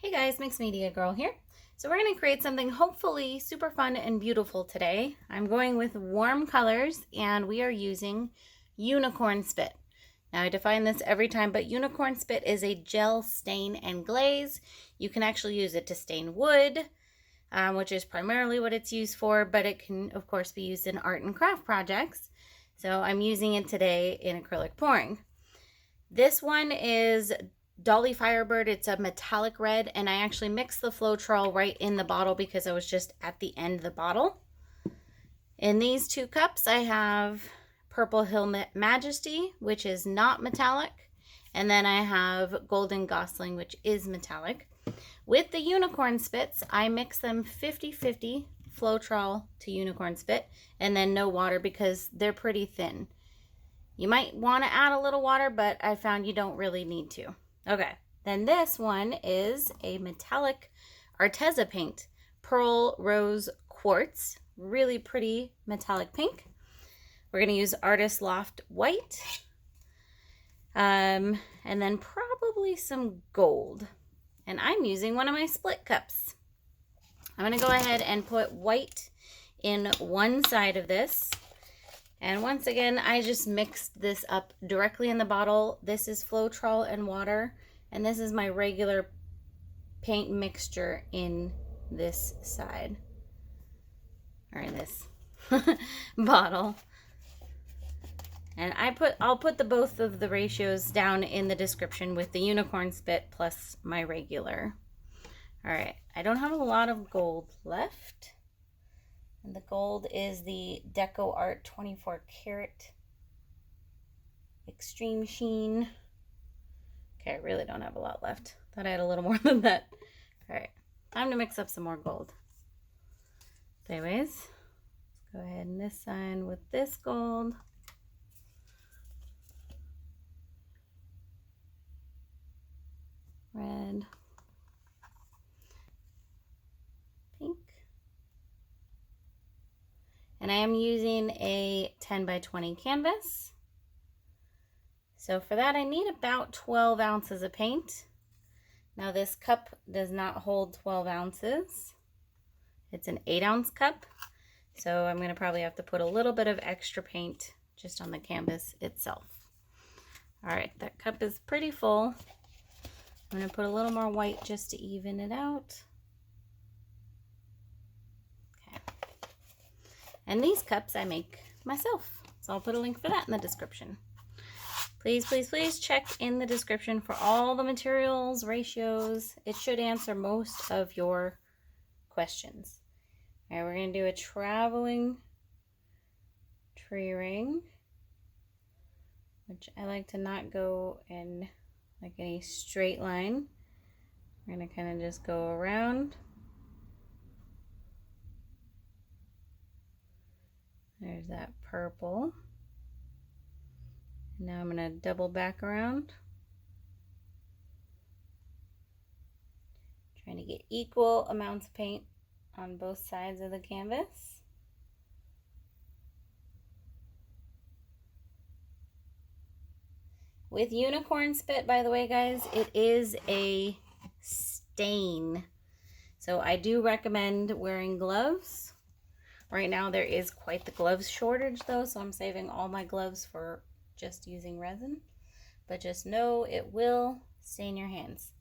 Hey guys, Mixed Media Girl here. So we're going to create something hopefully super fun and beautiful today. I'm going with warm colors and we are using unicorn spit. Now I define this every time, but unicorn spit is a gel stain and glaze. You can actually use it to stain wood, which is primarily what it's used for, but it can of course be used in art and craft projects. So I'm using it today in acrylic pouring. This one is Dolly Firebird. It's a metallic red, and I actually mixed the floetrol right in the bottle because I was just at the end of the bottle. In these two cups, I have Purple Hill Majesty, which is not metallic, and then I have Golden Gosling, which is metallic. With the unicorn spits, I mix them 50-50 floetrol to unicorn spit, and then no water because they're pretty thin. You might want to add a little water, but I found you don't really need to. Okay, then this one is a metallic Arteza paint, Pearl Rose Quartz, really pretty metallic pink. We're going to use Artist Loft White, and then probably some gold. And I'm using one of my split cups. I'm going to go ahead and put white in one side of this. And once again, I just mixed this up directly in the bottle. This is floetrol and water, and this is my regular paint mixture in this side, or in this bottle. And I'll put the both of the ratios down in the description with the unicorn spit plus my regular. All right, I don't have a lot of gold left. And the gold is the Deco Art 24 karat Extreme Sheen. Okay, I really don't have a lot left. Thought I had a little more than that. All right, time to mix up some more gold. So anyways, let's go ahead and this side with this gold. Red. Pink. And I am using a 10 by 20 canvas. So for that I need about 12 ounces of paint. Now this cup does not hold 12 ounces. It's an 8-ounce cup. So I'm going to probably have to put a little bit of extra paint just on the canvas itself. Alright, that cup is pretty full. I'm going to put a little more white just to even it out. And these cups I make myself. So I'll put a link for that in the description. Please, please, please check in the description for all the materials, ratios. It should answer most of your questions. All right, we're going to do a traveling tree ring, which I like to not go in like any straight line. We're going to kind of just go around. There's that purple. Now I'm going to double back around. Trying to get equal amounts of paint on both sides of the canvas. With unicorn spit, by the way, guys, it is a stain. So I do recommend wearing gloves. Right now there is quite the gloves shortage though, so I'm saving all my gloves for just using resin. But just know it will stain your hands.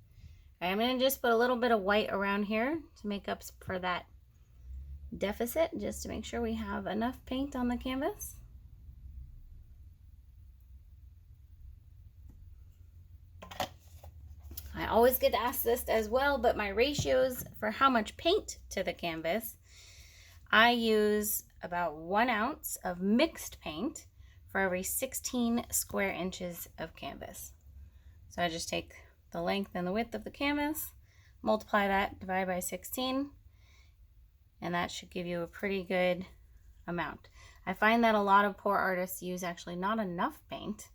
Right, I'm going to just put a little bit of white around here to make up for that deficit, just to make sure we have enough paint on the canvas. I always get asked this as well, but my ratios for how much paint to the canvas, I use about 1 ounce of mixed paint for every 16 square inches of canvas. So I just take the length and the width of the canvas, multiply that, divide by 16, and that should give you a pretty good amount. I find that a lot of poor artists use actually not enough paint.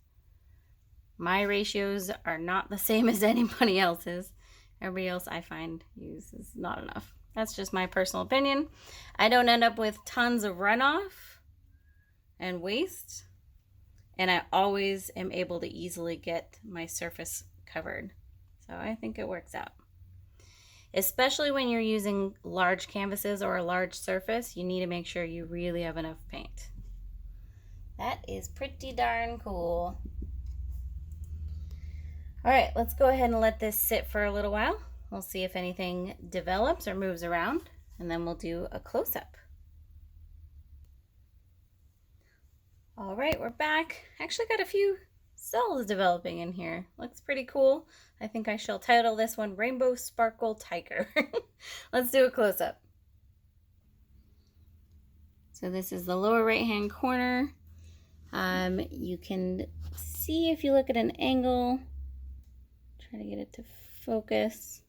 My ratios are not the same as anybody else's. Everybody else I find uses not enough. That's just my personal opinion. I don't end up with tons of runoff and waste, and I always am able to easily get my surface covered. So I think it works out. Especially when you're using large canvases or a large surface, you need to make sure you really have enough paint. That is pretty darn cool. All right, let's go ahead and let this sit for a little while. We'll see if anything develops or moves around, and then we'll do a close-up. All right, we're back. Actually got a few cells developing in here. Looks pretty cool. I think I shall title this one Rainbow Sparkle Tiger. Let's do a close-up. So this is the lower right-hand corner. You can see if you look at an angle, try to get it to focus.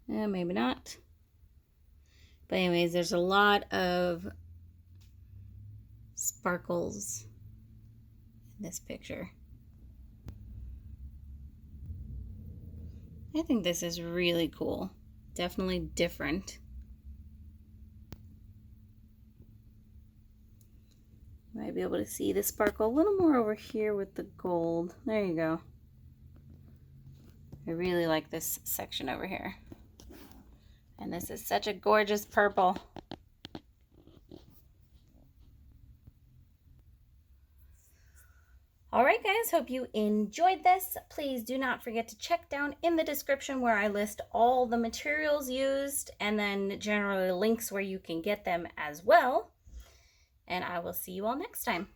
Maybe not. But anyways, there's a lot of sparkles in this picture. I think this is really cool. Definitely different. You might be able to see the sparkle a little more over here with the gold. There you go. I really like this section over here. And this is such a gorgeous purple. All right, guys, hope you enjoyed this. Please do not forget to check down in the description where I list all the materials used and then generally links where you can get them as well. And I will see you all next time.